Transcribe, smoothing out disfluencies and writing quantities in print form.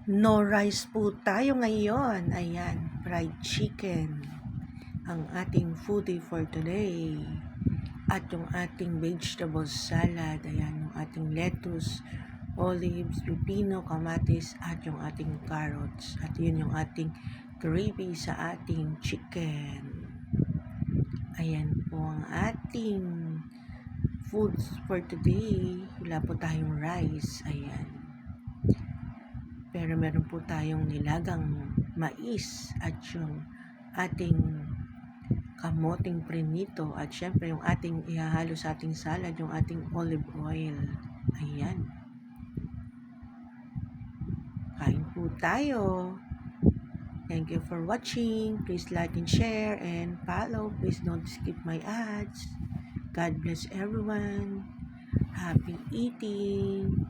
No rice po tayo ngayon. Ayan, fried chicken. Ang ating foodie for today. At yung ating vegetable salad. Ayan, yung ating lettuce, olives, pipino, kamatis, at yung ating carrots. At yun yung ating gravy sa ating chicken. Ayan po ang ating foods for today. Wala po tayong rice. Ayan. Pero meron po tayong nilagang mais at yung ating kamoting prinito at syempre yung ating ihahalo sa ating salad, yung ating olive oil. Ayan. Kain po tayo. Thank you for watching. Please like and share and follow. Please don't skip my ads. God bless everyone. Happy eating.